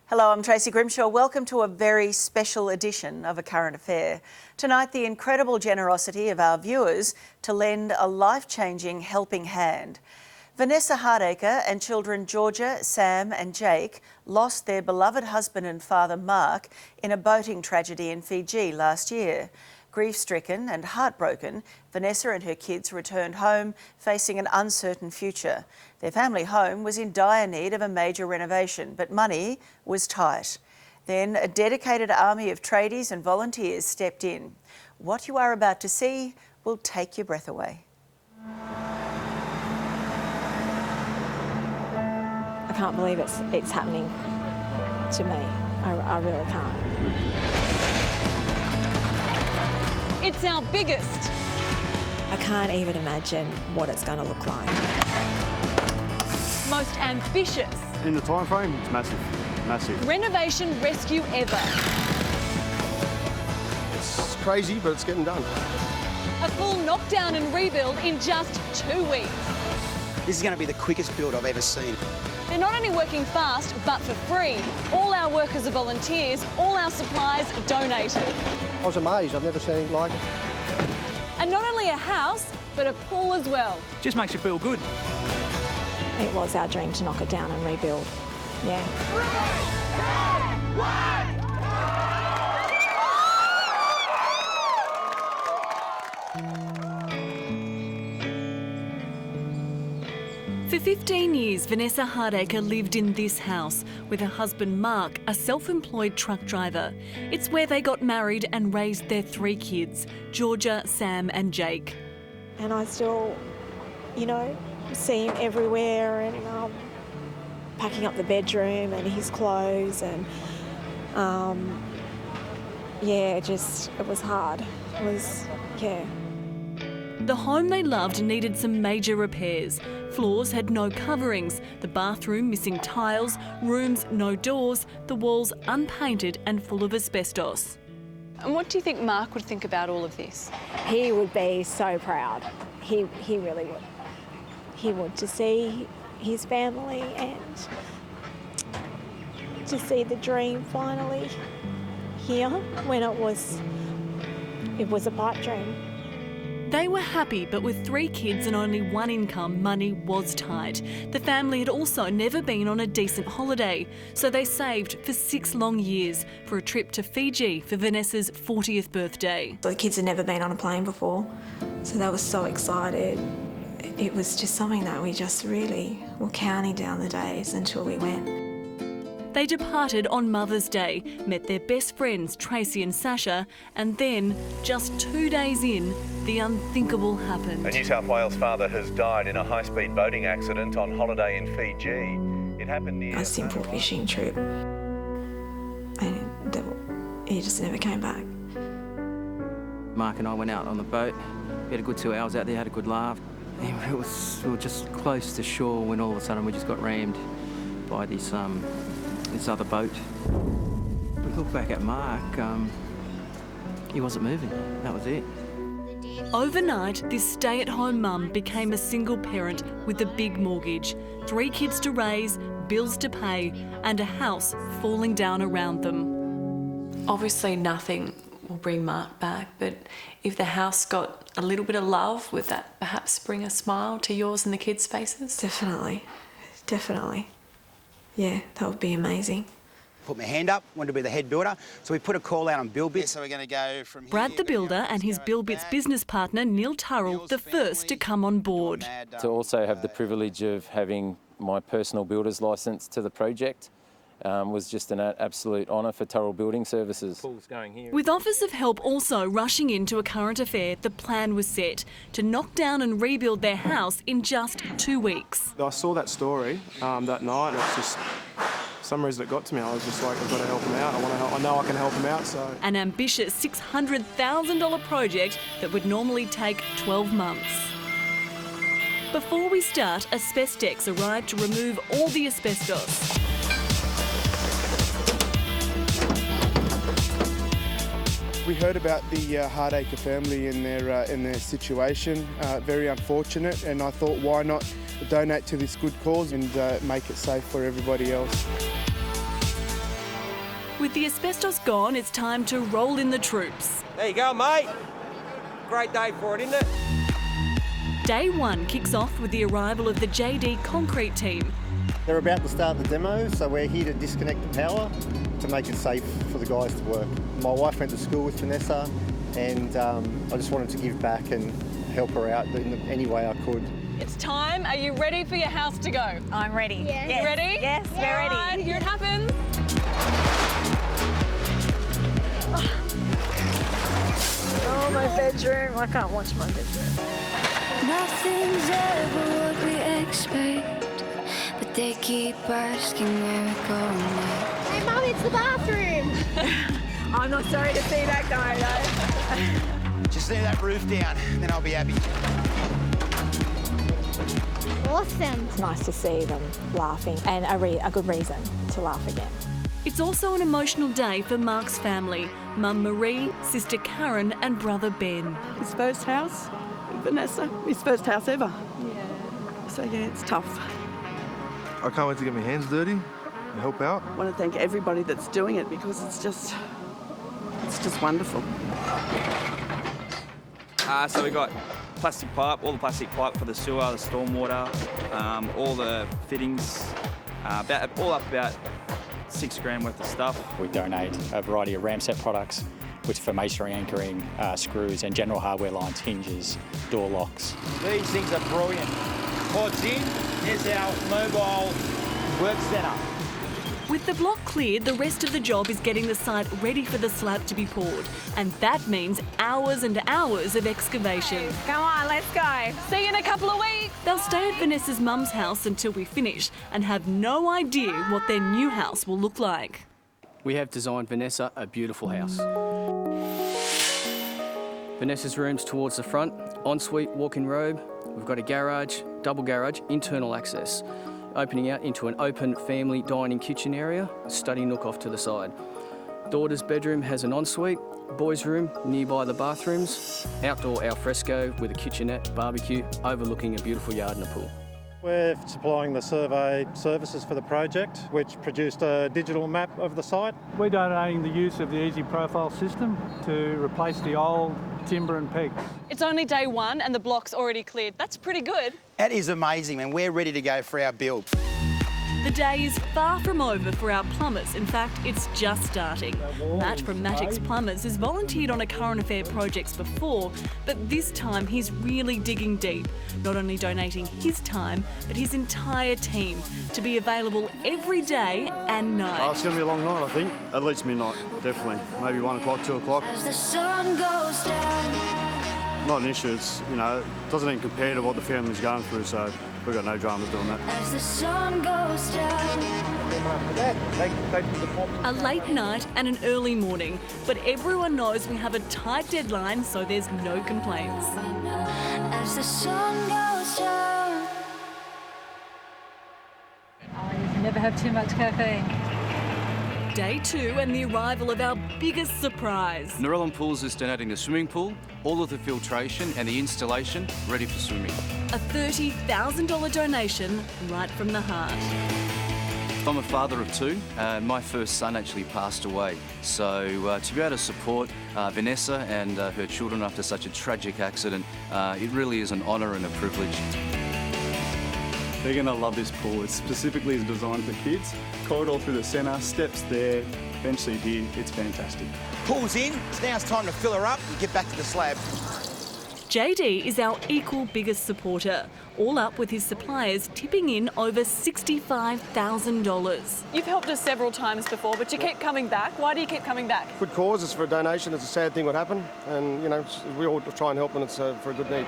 Hello, I'm Tracy Grimshaw. Welcome to a very special edition of A Current Affair. Tonight, the incredible generosity of our viewers to lend a life-changing helping hand. Vanessa Hardaker and children Georgia, Sam and Jake lost their beloved husband and father Mark in a boating tragedy in Fiji last year. Grief-stricken and heartbroken, Vanessa and her kids returned home facing an uncertain future. Their family home was in dire need of a major renovation, but money was tight. Then a dedicated army of tradies and volunteers stepped in. What you are about to see will take your breath away. I can't believe it's happening to me. I really can't. It's our biggest. I can't even imagine what it's going to look like. Most ambitious. In the time frame, it's massive, massive. Renovation rescue ever. It's crazy, but it's getting done. A full knockdown and rebuild in just 2 weeks. This is going to be the quickest build I've ever seen. They're not only working fast, but for free. All our workers are volunteers, all our supplies donated. I was amazed. I've never seen anything like it. And not only a house, but a pool as well. Just makes you feel good. It was our dream to knock it down and rebuild. Yeah. 3, 2, 1. For 15 years, Vanessa Hardaker lived in this house with her husband Mark, a self-employed truck driver. It's where they got married and raised their 3 kids, Georgia, Sam and Jake. And I still, see him everywhere and packing up the bedroom and his clothes and, it was hard. It was. The home they loved needed some major repairs. Floors had no coverings, the bathroom missing tiles, rooms no doors, the walls unpainted and full of asbestos. And what do you think Mark would think about all of this? He would be so proud. He really would. He would, to see his family and to see the dream finally here when it was a pipe dream. They were happy, but with 3 kids and only 1 income, money was tight. The family had also never been on a decent holiday, so they saved for 6 long years for a trip to Fiji for Vanessa's 40th birthday. The kids had never been on a plane before, so they were so excited. It was just something that we just really were counting down the days until we went. They departed on Mother's Day, met their best friends Tracy and Sasha, and then, just 2 days in, the unthinkable happened. A New South Wales father has died in a high-speed boating accident on holiday in Fiji. It happened near... A simple fishing trip, and he just never came back. Mark and I went out on the boat. We had a good 2 hours out there, had a good laugh. And we were just close to shore when all of a sudden we just got rammed by this other boat. We looked back at Mark, he wasn't moving, that was it. Overnight, this stay-at-home mum became a single parent with a big mortgage, 3 kids to raise, bills to pay, and a house falling down around them. Obviously nothing will bring Mark back, but if the house got a little bit of love, would that perhaps bring a smile to yours and the kids' faces? Definitely. Yeah, that would be amazing. Put my hand up, wanted to be the head builder, so we put a call out on buildBITS. So we're going to go from here. Brad the builder and his buildBITS business partner Neil Turrell, the first to come on board. To also have the privilege of having my personal builder's licence to the project was just an absolute honour for Turrell Building Services. With offers of help also rushing into A Current Affair, the plan was set to knock down and rebuild their house in just 2 weeks. I saw that story that night, and it's just for some reason it got to me. I was just like, I've got to help him out. I know I can help him out. So an ambitious $600,000 project that would normally take 12 months. Before we start, Asbestex arrived to remove all the asbestos. We heard about the Hardaker family in their situation, very unfortunate, and I thought, why not donate to this good cause and make it safe for everybody else. With the asbestos gone, it's time to roll in the troops. There you go, mate. Great day for it, isn't it? Day one kicks off with the arrival of the JD concrete team. They're about to start the demo, so we're here to disconnect the power to make it safe for the guys to work. My wife went to school with Vanessa, and I just wanted to give back and help her out in any way I could. It's time. Are you ready for your house to go? I'm ready. Yes. You ready? Yes, we're ready. Right, here it happens. Oh, my bedroom. I can't watch my bedroom. Nothing's ever what we expect, but they keep asking where we're going next. Hey, Mum, it's the bathroom. I'm not sorry to see that guy, though. Just leave that roof down, then I'll be happy. Awesome. It's nice to see them laughing and a good reason to laugh again. It's also an emotional day for Mark's family. Mum Marie, sister Karen and brother Ben. His first house, Vanessa, his first house ever. Yeah. So yeah, it's tough. I can't wait to get my hands dirty and help out. I want to thank everybody that's doing it because it's just wonderful. So we got plastic pipe, all the plastic pipe for the sewer, the stormwater, all the fittings, all up about $6 grand worth of stuff. We donate a variety of Ramset products, which for masonry anchoring, screws and general hardware lines, hinges, door locks. These things are brilliant. Pods in, here's our mobile work centre. With the block cleared, the rest of the job is getting the site ready for the slab to be poured. And that means hours and hours of excavation. Come on, let's go. See you in a couple of weeks. They'll stay at Vanessa's mum's house until we finish and have no idea what their new house will look like. We have designed Vanessa a beautiful house. Vanessa's room's towards the front, ensuite walk-in robe. We've got a garage, double garage, internal access, opening out into an open family dining kitchen area, study nook off to the side. Daughter's bedroom has an ensuite, boys' room nearby the bathrooms, outdoor alfresco with a kitchenette, barbecue, overlooking a beautiful yard and a pool. We're supplying the survey services for the project, which produced a digital map of the site. We're donating the use of the Easy Profile system to replace the old timber and pegs. It's only day one and the block's already cleared. That's pretty good. That is amazing, man. We're ready to go for our build. The day is far from over for our plumbers. In fact, it's just starting. Matt from Matix Plumbers has volunteered on a current affair projects before, but this time he's really digging deep, not only donating his time, but his entire team to be available every day and night. Oh, it's going to be a long night, I think. At least midnight, definitely. Maybe 1 o'clock, 2 o'clock. As the sun goes down. Not an issue. It's, it doesn't even compare to what the family's going through, so we've got no dramas doing that. As the sun goes down. A late night and an early morning, but everyone knows we have a tight deadline, so there's no complaints. As the sun goes down. Oh, you can never have too much caffeine. Day two and the arrival of our biggest surprise. Narellan Pools is donating the swimming pool, all of the filtration and the installation ready for swimming. A $30,000 donation right from the heart. I'm a father of two. My first son actually passed away. So to be able to support Vanessa and her children after such a tragic accident, it really is an honour and a privilege. They're going to love this pool. It specifically is designed for kids. Corridor through the centre, steps there, bench seat here. It's fantastic. Pool's in, so now it's time to fill her up and get back to the slab. JD is our equal biggest supporter, all up with his suppliers tipping in over $65,000. You've helped us several times before, but you keep coming back. Why do you keep coming back? Good cause, it's for a donation, it's a sad thing what happened, and we all try and help and it's for a good need.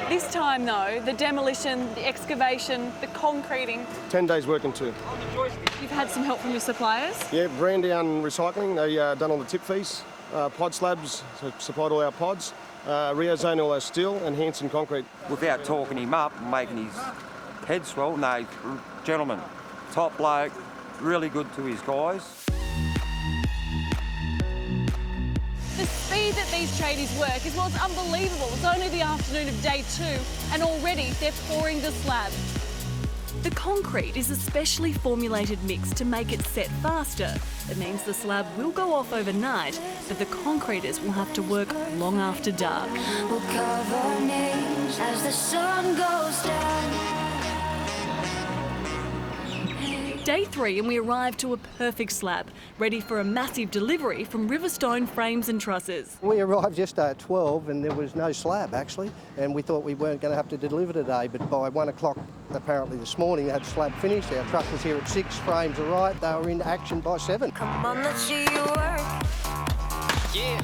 This time though, the demolition, the excavation, the concreting. 10 days working too. You've had some help from your suppliers? Yeah, Brandown Recycling, they done all the tip fees, pod slabs, so supplied all our pods. Rio Zone all our steel and Hanson Concrete. Without talking him up and making his head swell, no, gentleman, top bloke, really good to his guys. The speed that these tradies work is, well, it's unbelievable. It's only the afternoon of day two and already they're pouring the slab. The concrete is a specially formulated mix to make it set faster. It means the slab will go off overnight, but the concreters will have to work long after dark. We'll cover names as the sun goes down. Day 3 and we arrive to a perfect slab, ready for a massive delivery from Riverstone Frames and Trusses. We arrived yesterday at 12 and there was no slab actually, and we thought we weren't going to have to deliver today, but by 1 o'clock apparently this morning we had slab finished. Our truck was here at 6, frames are right, they were in action by 7. Come on, let's see you work. Yeah.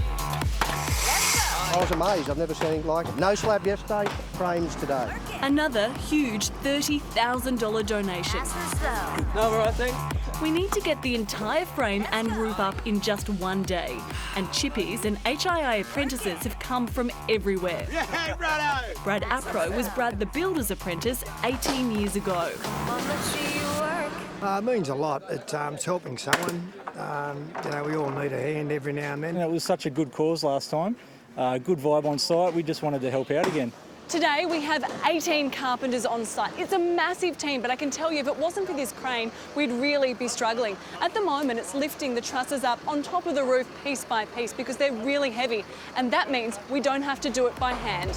I was amazed, I've never seen anything like it. No slab yesterday, frames today. Another huge $30,000 donation. No, all right, thanks. We need to get the entire frame and roof up in just one day. And chippies and HII apprentices have come from everywhere. Yeah, Brado! Brad Apro was Brad the Builder's apprentice 18 years ago. It means a lot. It's helping someone. We all need a hand every now and then. It was such a good cause last time. Good vibe on site. We just wanted to help out again. Today we have 18 carpenters on site. It's a massive team, but I can tell you if it wasn't for this crane, we'd really be struggling. At the moment, it's lifting the trusses up on top of the roof piece by piece because they're really heavy, and that means we don't have to do it by hand.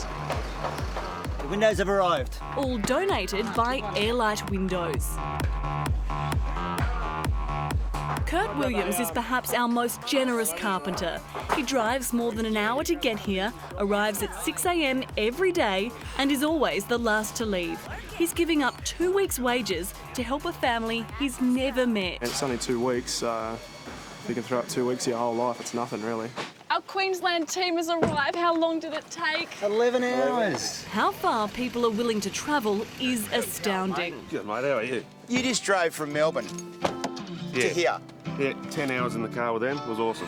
The windows have arrived. All donated by Airlight Windows. Kurt Williams is perhaps our most generous carpenter. He drives more than an hour to get here, arrives at 6 a.m. every day and is always the last to leave. He's giving up 2 weeks' wages to help a family he's never met. And it's only 2 weeks, if you can throw up 2 weeks of your whole life, it's nothing really. Our Queensland team has arrived. How long did it take? 11 hours. How far people are willing to travel is astounding. Good, mate. How are you? You just drove from Melbourne to here. Yeah, 10 hours in the car with them. It was awesome.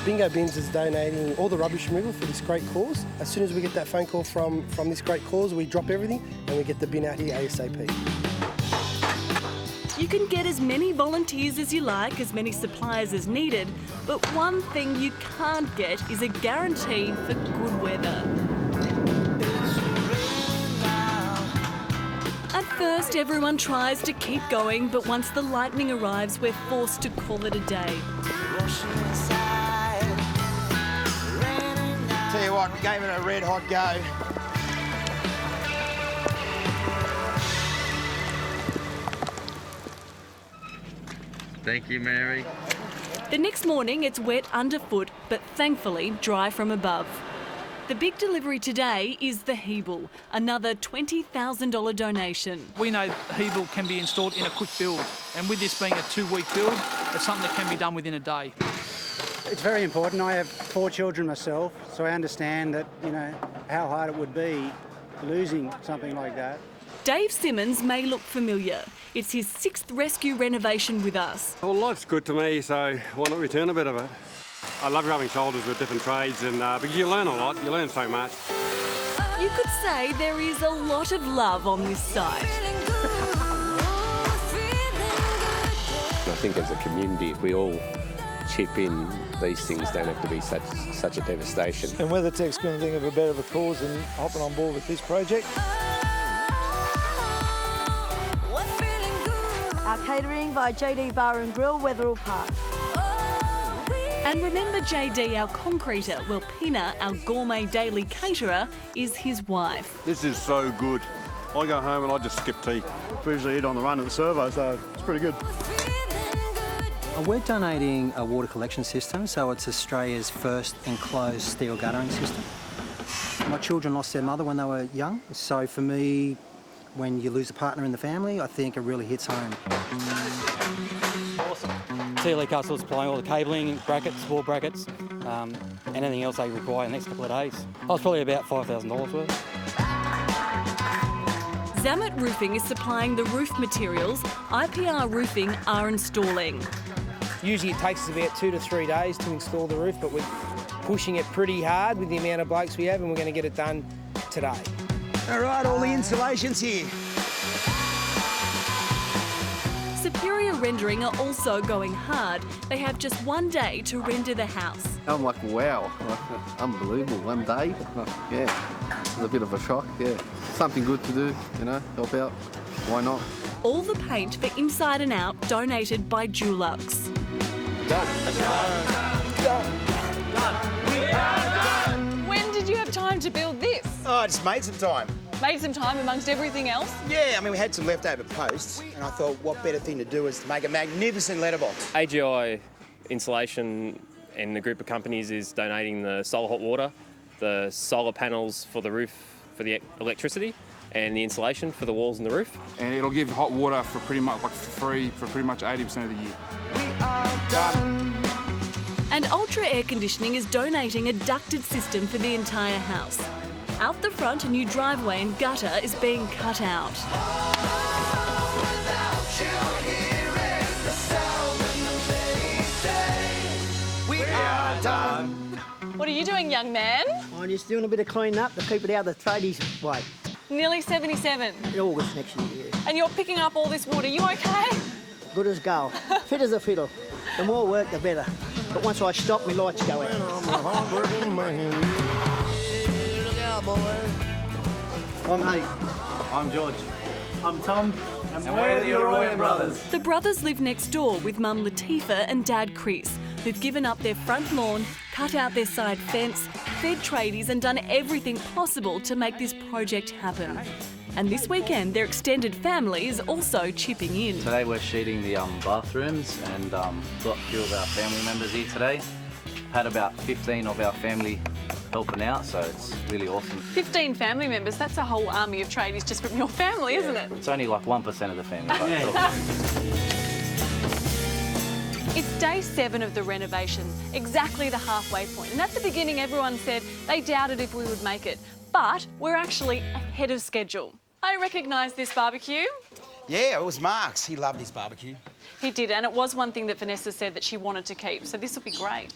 Bingo Bins is donating all the rubbish removal for this great cause. As soon as we get that phone call from this great cause, we drop everything and we get the bin out here ASAP. You can get as many volunteers as you like, as many suppliers as needed, but one thing you can't get is a guarantee for good weather. At first, everyone tries to keep going, but once the lightning arrives, we're forced to call it a day. Tell you what, gave it a red hot go. Thank you, Mary. The next morning, it's wet underfoot, but thankfully dry from above. The big delivery today is the Hebel, another $20,000 donation. We know Hebel can be installed in a quick build, and with this being a 2-week build, it's something that can be done within a day. It's very important. I have 4 children myself, so I understand that, how hard it would be losing something like that. Dave Simmons may look familiar. It's his 6th rescue renovation with us. Well, life's good to me, so why not return a bit of it? I love rubbing shoulders with different trades, and because you learn a lot, you learn so much. You could say there is a lot of love on this site. I think as a community, if we all chip in, these things don't have to be such a devastation. And WeatherTech's couldn't think of a better cause than hopping on board with this project. Our catering by JD Bar and Grill, Wetherill Park. And remember JD, our concreter? Well, Pina, our gourmet daily caterer, is his wife. This is so good. I go home and I just skip tea. We usually eat on the run at the servo, so it's pretty good. We're donating a water collection system, so it's Australia's first enclosed steel guttering system. My children lost their mother when they were young, so for me, when you lose a partner in the family, I think it really hits home. TLE Castle is supplying all the cabling, brackets, wall brackets, and anything else they require in the next couple of days. I was probably about $5,000 worth. Zamet Roofing is supplying the roof materials IPR Roofing are installing. Usually it takes us about 2 to 3 days to install the roof, but we're pushing it pretty hard with the amount of blokes we have, and we're going to get it done today. All right, all the insulation's here. Superior Rendering are also going hard. They have just 1 day to render the house. I'm like, wow, unbelievable, 1 day. Yeah. It's a bit of a shock, yeah. Something good to do, you know, help out. Why not? All the paint for Inside and Out donated by Dulux. When did you have time to build this? Oh, I just made some time. Made some time amongst everything else? Yeah, I mean, we had some leftover posts, and I thought what better thing to do is to make a magnificent letterbox. AGI Insulation and a group of companies is donating the solar hot water, the solar panels for the roof for the electricity, and the insulation for the walls and the roof. And it'll give hot water for pretty much free for pretty much 80% of the year. And Ultra Air Conditioning is donating a ducted system for the entire house. Out the front, a new driveway and gutter is being cut out. What are you doing, young man? I'm just doing a bit of cleaning up to keep it out of the tradies' way. Nearly 77. August next year. And you're picking up all this wood. Are you okay? Good as gold. Fit as a fiddle. The more work, the better. But once I stop, my lights go out. I'm Hank. I'm George. I'm Tom. And we're the Arroyan brothers. The brothers live next door with Mum Latifah and Dad Chris, who've given up their front lawn, cut out their side fence, fed tradies and done everything possible to make this project happen. And this weekend, their extended family is also chipping in. Today we're sheeting the bathrooms and got a few of our family members here today. Had about 15 of our family helping out, so it's really awesome. 15 family members, that's a whole army of tradies just from your family, isn't it? It's only like 1% of the family. It's day 7 of the renovation, exactly the halfway point. And at the beginning, everyone said they doubted if we would make it. But we're actually ahead of schedule. I recognise this barbecue. Yeah, it was Mark's. He loved his barbecue. He did, and it was one thing that Vanessa said that she wanted to keep, so this will be great.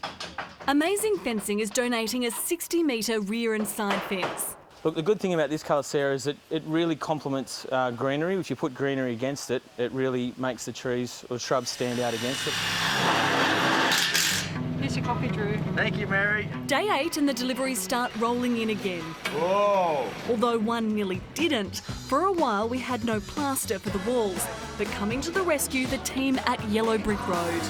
Amazing Fencing is donating a 60-metre rear and side fence. Look, the good thing about this colour, Sarah, is that it really complements greenery. If you put greenery against it, it really makes the trees or shrubs stand out against it. Here's your coffee, Drew. Thank you, Mary. Day 8 and the deliveries start rolling in again. Whoa! Although one nearly didn't. For a while we had no plaster for the walls, but coming to the rescue, the team at Yellow Brick Road.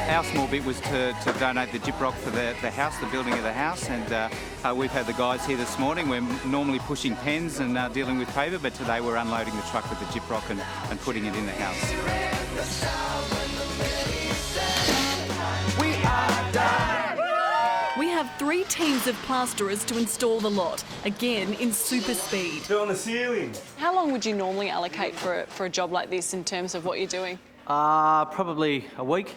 Our small bit was to donate the gyprock for the house, the building of the house, and we've had the guys here this morning. We're normally pushing pens and dealing with paper, but today we're unloading the truck with the gyprock and putting it in the house. We have 3 teams of plasterers to install the lot, again in super speed. 2 on the ceiling. How long would you normally allocate for a job like this in terms of what you're doing? Probably a week,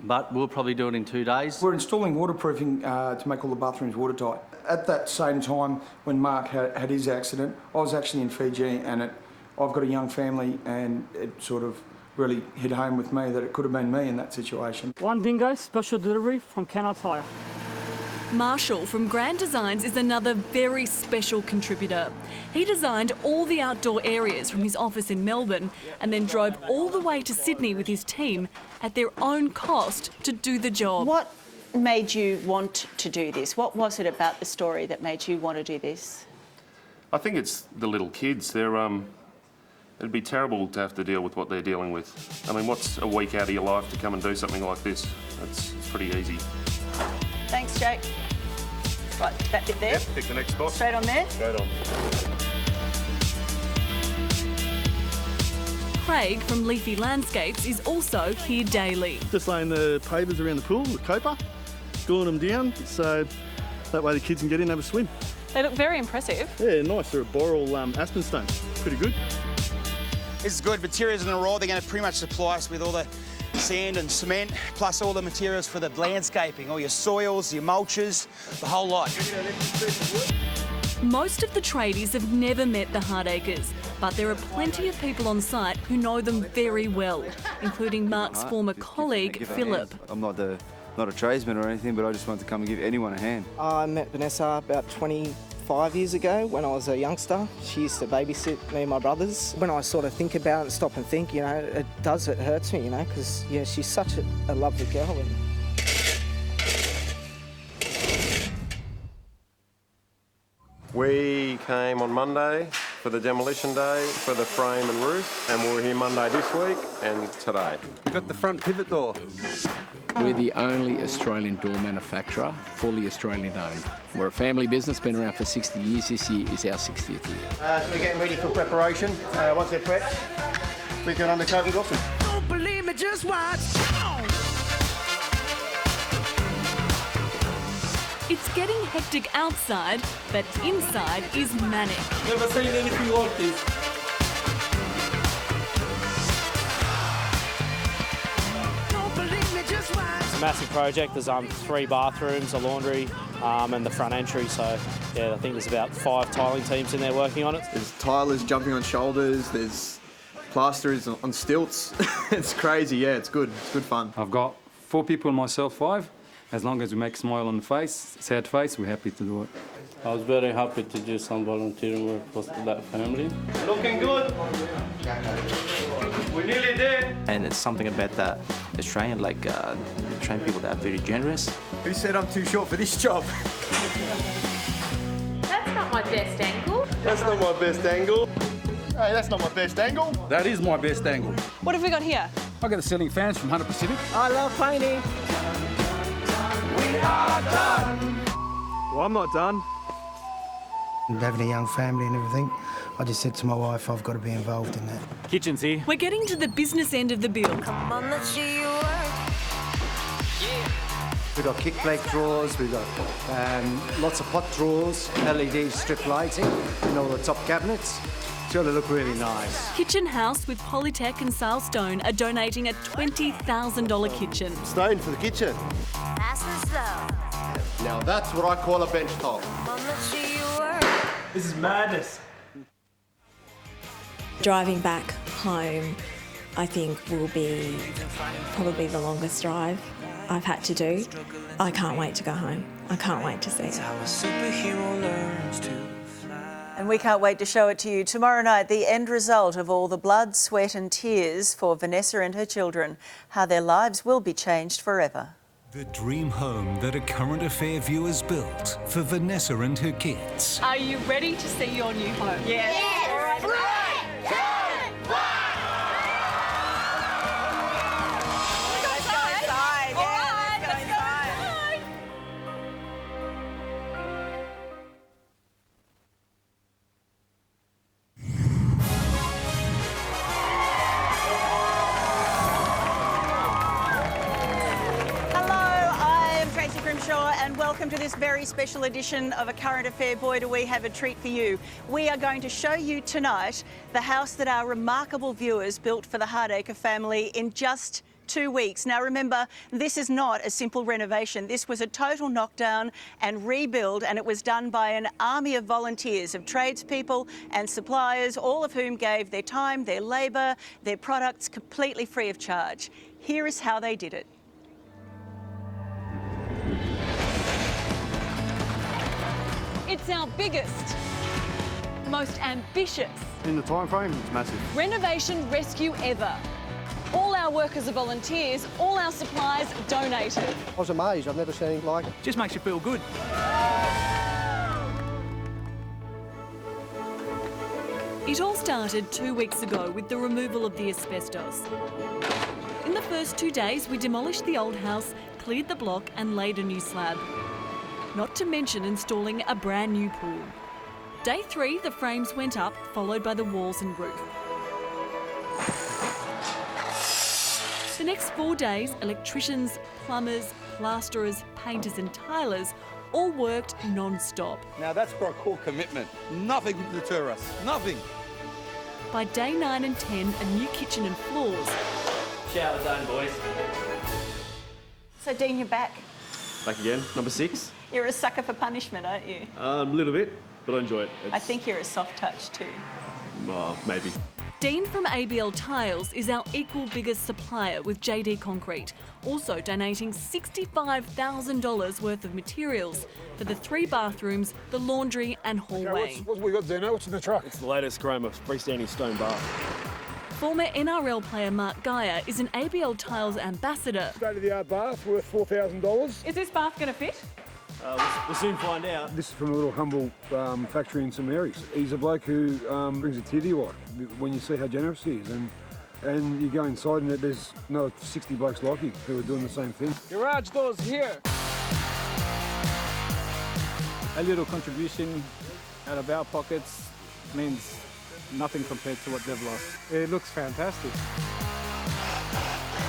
but we'll probably do it in 2 days. We're installing waterproofing to make all the bathrooms watertight. At that same time, when Mark had his accident, I was actually in Fiji, and I've got a young family, and it sort of really hit home with me that it could have been me in that situation. One dingo special delivery from Canal Tire. Marshall from Grand Designs is another very special contributor. He designed all the outdoor areas from his office in Melbourne and then drove all the way to Sydney with his team at their own cost to do the job. What made you want to do this? What was it about the story that made you want to do this? I think it's the little kids. It'd be terrible to have to deal with what they're dealing with. I mean, what's a week out of your life to come and do something like this? It's pretty easy. Thanks, Jake. Right, that bit there. Yep, pick the next spot. Straight on there. Straight on. Craig from Leafy Landscapes is also here daily. Just laying the pavers around the pool, the copa, gluing them down, so that way the kids can get in and have a swim. They look very impressive. Yeah, nice. They're a boral aspen stone. Pretty good. This is good. Materials in a raw. They're going to pretty much supply us with all the sand and cement, plus all the materials for the landscaping, all your soils, your mulches, the whole lot. Most of the tradies have never met the Hardakers, but there are plenty of people on site who know them very well, including Mark's former colleague, Philip. I'm not a tradesman or anything, but I just want to come and give anyone a hand. I met Vanessa about 25 years ago when I was a youngster. She used to babysit me and my brothers. When I sort of think about it and stop and think, you know, it hurts me, you know, because, yeah, she's such a lovely girl. We came on Monday for the demolition day for the frame and roof, and we were here Monday this week and today. We've got the front pivot door. We're the only Australian door manufacturer, fully Australian owned. We're a family business, been around for 60 years. This year is our 60th year. So we're getting ready for preparation. Once they're prepped, we can undercoat and gloss them. Don't believe me, just watch. It's getting hectic outside, but inside is manic. Never seen anything like this. Don't believe me, just watch. It's a massive project. There's 3 bathrooms, a laundry, and the front entry. So, yeah, I think there's about 5 tiling teams in there working on it. There's tilers jumping on shoulders. There's plasterers on stilts. It's crazy. Yeah, it's good. It's good fun. I've got 4 people and myself 5. As long as we make a smile on the face, sad face, we're happy to do it. I was very happy to do some volunteering work for that family. Looking good. We're nearly there. And it's something about that Australian, Australian people that are very generous. Who said I'm too short for this job? That's not my best angle. That's not my best angle. Hey, that's not my best angle. That is my best angle. What have we got here? I got the ceiling fans from 100 Pacific. I love painting. We are done. Well, I'm not done. Having a young family and everything, I just said to my wife, I've got to be involved in that. Kitchen's here. We're getting to the business end of the build. Come on, let's see you work. We've got kick plate drawers, we've got lots of pot drawers, LED strip lighting in all the top cabinets. It's going to look really nice. Kitchen House with Polytech and Sailstone are donating a $20,000 kitchen. Stone for the kitchen. Fast and slow. Now that's what I call a bench top. Come on, let's see you work. This is madness. Driving back home, I think, will be probably the longest drive I've had to do. I can't wait to go home. I can't wait to see it. And we can't wait to show it to you tomorrow night, the end result of all the blood, sweat and tears for Vanessa and her children, how their lives will be changed forever. The dream home that a Current Affair viewers built for Vanessa and her kids. Are you ready to see your new home? Yes. All right. 3, 2, 1. Let's go inside. All right, let's go inside. Hello, I'm Tracy Grimshaw and welcome to this very special edition of A Current Affair. Boy, do we have a treat for you. We are going to show you tonight the house that our remarkable viewers built for the Hardaker family in just 2 weeks. Now remember, this is not a simple renovation. This was a total knockdown and rebuild, and it was done by an army of volunteers, of tradespeople and suppliers, all of whom gave their time, their labour, their products completely free of charge. Here is how they did it. It's our biggest, most ambitious In the time frame, it's massive. renovation rescue ever. All our workers are volunteers, all our supplies donated. I was amazed. I've never seen anything like it. Just makes you feel good. It all started 2 weeks ago with the removal of the asbestos. In the first 2 days, we demolished the old house, cleared the block and laid a new slab. Not to mention installing a brand new pool. Day 3, the frames went up, followed by the walls and roof. The next 4 days, electricians, plumbers, plasterers, painters and tilers all worked non-stop. Now that's what I call commitment. Nothing will deter us. Nothing. By day 9 and 10, a new kitchen and floors. Shower done, boys. So Dean, you're back. Back again, number 6. You're a sucker for punishment, aren't you? A little bit, but I enjoy it. I think you're a soft touch too. Maybe. Dean from ABL Tiles is our equal biggest supplier with JD Concrete, also donating $65,000 worth of materials for the 3 bathrooms, the laundry and hallway. What we got, Dino? What's in the truck? It's the latest Chroma freestanding stone bar. Former NRL player Mark Geyer is an ABL Tiles ambassador. State-of-the-art bath worth $4,000. Is this bath going to fit? We'll soon find out. This is from a little humble factory in St Mary's. He's a bloke who brings a tear to your eye when you see how generous he is. And you go inside and there's another 60 blokes like him who are doing the same thing. Garage doors here. A little contribution out of our pockets means nothing compared to what they've lost. It looks fantastic.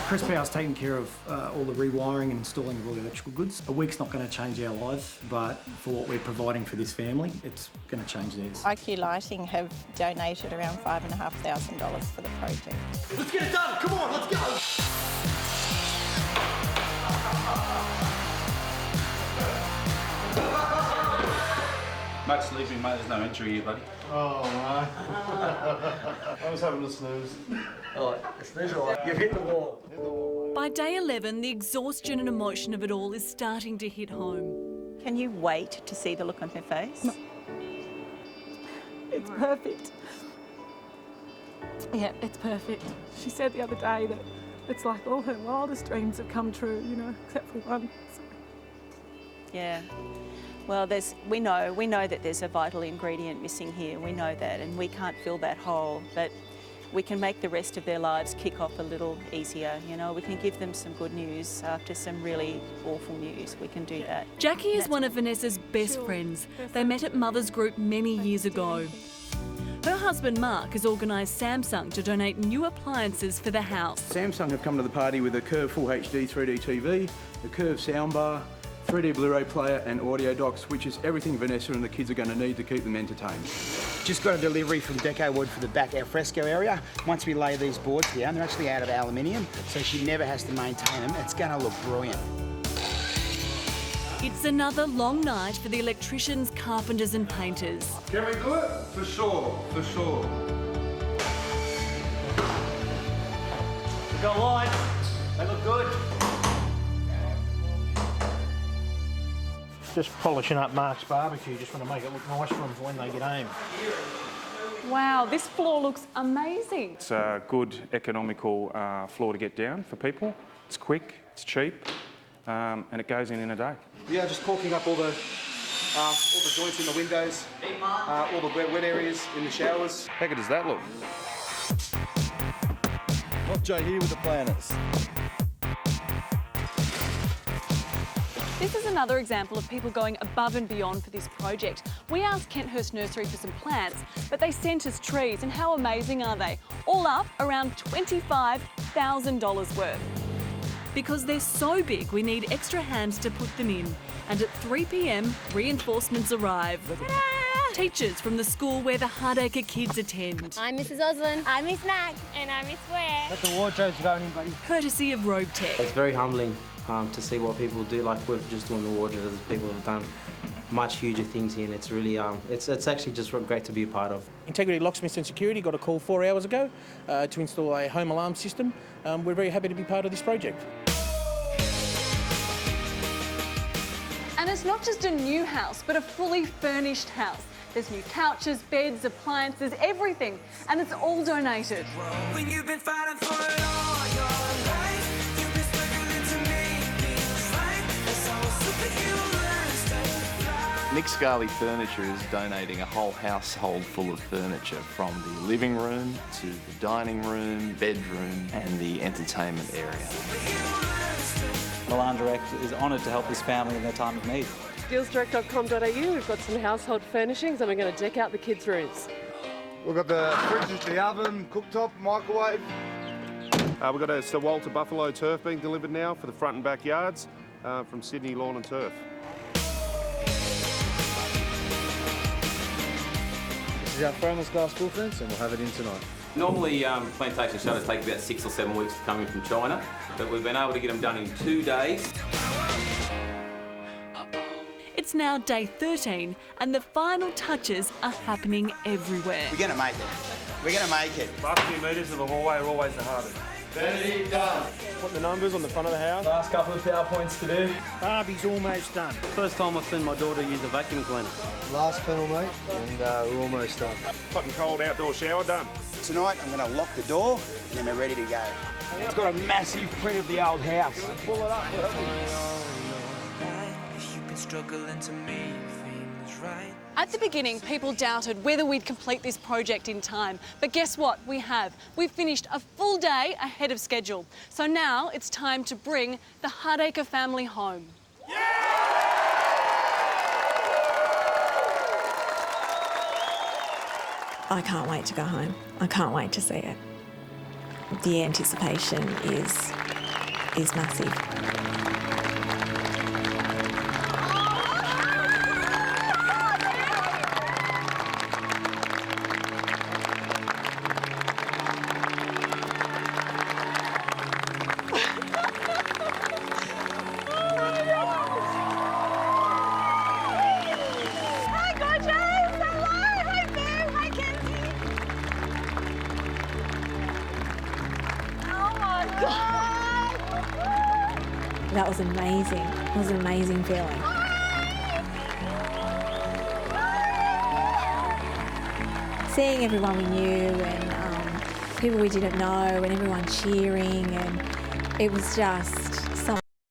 Chris Power's taking care of all the rewiring and installing of all the electrical goods. A week's not going to change our lives, but for what we're providing for this family, it's going to change theirs. IQ Lighting have donated around $5,500 for the project. Let's get it done! Come on, let's go! Much sleeping, mate. There's no entry here, buddy. Oh, my. I was having to snooze. All right, snooze all right. You've hit the wall. By day 11, the exhaustion and emotion of it all is starting to hit home. Can you wait to see the look on her face? No. It's perfect. Yeah, it's perfect. She said the other day that it's like all her wildest dreams have come true, you know, except for one. So. Yeah. Well, we know that there's a vital ingredient missing here. We know that, and we can't fill that hole, but we can make the rest of their lives kick off a little easier. You know, we can give them some good news after some really awful news. We can do that. Jackie is one of Vanessa's best friends. They met at Mother's Group many years ago. Her husband Mark has organised Samsung to donate new appliances for the house. Samsung have come to the party with a Curve Full HD 3D TV, a Curve soundbar, 3D Blu-ray player and audio docks, which is everything Vanessa and the kids are going to need to keep them entertained. Just got a delivery from Deco Wood for the back alfresco area. Once we lay these boards down, they're actually out of aluminium, so she never has to maintain them. It's going to look brilliant. It's another long night for the electricians, carpenters and painters. Can we do it? For sure, for sure. We've got lights. They look good. Just polishing up Mark's barbecue, just want to make it look nice for them for when they get home. Wow, this floor looks amazing. It's a good economical floor to get down for people. It's quick, it's cheap, and it goes in a day. Yeah, just caulking up all the joints in the windows, all the wet areas in the showers. How good does that look? Not Joe here with the planners. This is another example of people going above and beyond for this project. We asked Kenthurst Nursery for some plants, but they sent us trees, and how amazing are they? All up, around $25,000 worth. Because they're so big, we need extra hands to put them in. And at 3 p.m, reinforcements arrive. Ta-da! Teachers from the school where the Hardaker kids attend. I'm Mrs. Oslin. I'm Miss Mac. And I'm Miss Ware. Let the wardrobes go in, buddy. Courtesy of Robe Tech. It's very humbling to see what people do. Like we're just doing the wardrobes. People have done much huger things here, and it's really it's actually just great to be a part of. Integrity Locksmiths and Security got a call 4 hours ago to install a home alarm system. We're very happy to be part of this project. And it's not just a new house, but a fully furnished house. There's new couches, beds, appliances, everything, and it's all donated. When you've been fighting for it all your life, you've been struggling to make things right. That's how a superhero learns to fly. Nick Scarley Furniture is donating a whole household full of furniture, from the living room to the dining room, bedroom and the entertainment area. Milan Direct is honoured to help this family in their time of need. Skillsdirect.com.au, we've got some household furnishings and we're going to deck out the kids' rooms. We've got the fridge, the oven, cooktop, microwave. We've got a Sir Walter Buffalo turf being delivered now for the front and back yards from Sydney Lawn and Turf. This is our frameless glass full fence and we'll have it in tonight. Normally plantation shutters take about 6 or 7 weeks to come in from China, but we've been able to get them done in 2 days. It's now day 13 and the final touches are happening everywhere. We're going to make it. We're going to make it. Last few metres of the hallway are always the hardest. Vanity done. Put the numbers on the front of the house. Last couple of PowerPoints to do. Barbie's almost done. First time I've seen my daughter use a vacuum cleaner. Last panel, mate, and we're almost done. Hot and cold outdoor shower done. Tonight I'm going to lock the door and then we're ready to go. It's got a massive print of the old house. Pull it up. struggling to make things right. At the beginning, people doubted whether we'd complete this project in time. But guess what? We have. We've finished a full day ahead of schedule. So now it's time to bring the Hardaker family home. I can't wait to go home. I can't wait to see it. The anticipation is massive. That was amazing. It was an amazing feeling. Seeing everyone we knew and people we didn't know and everyone cheering, and it was just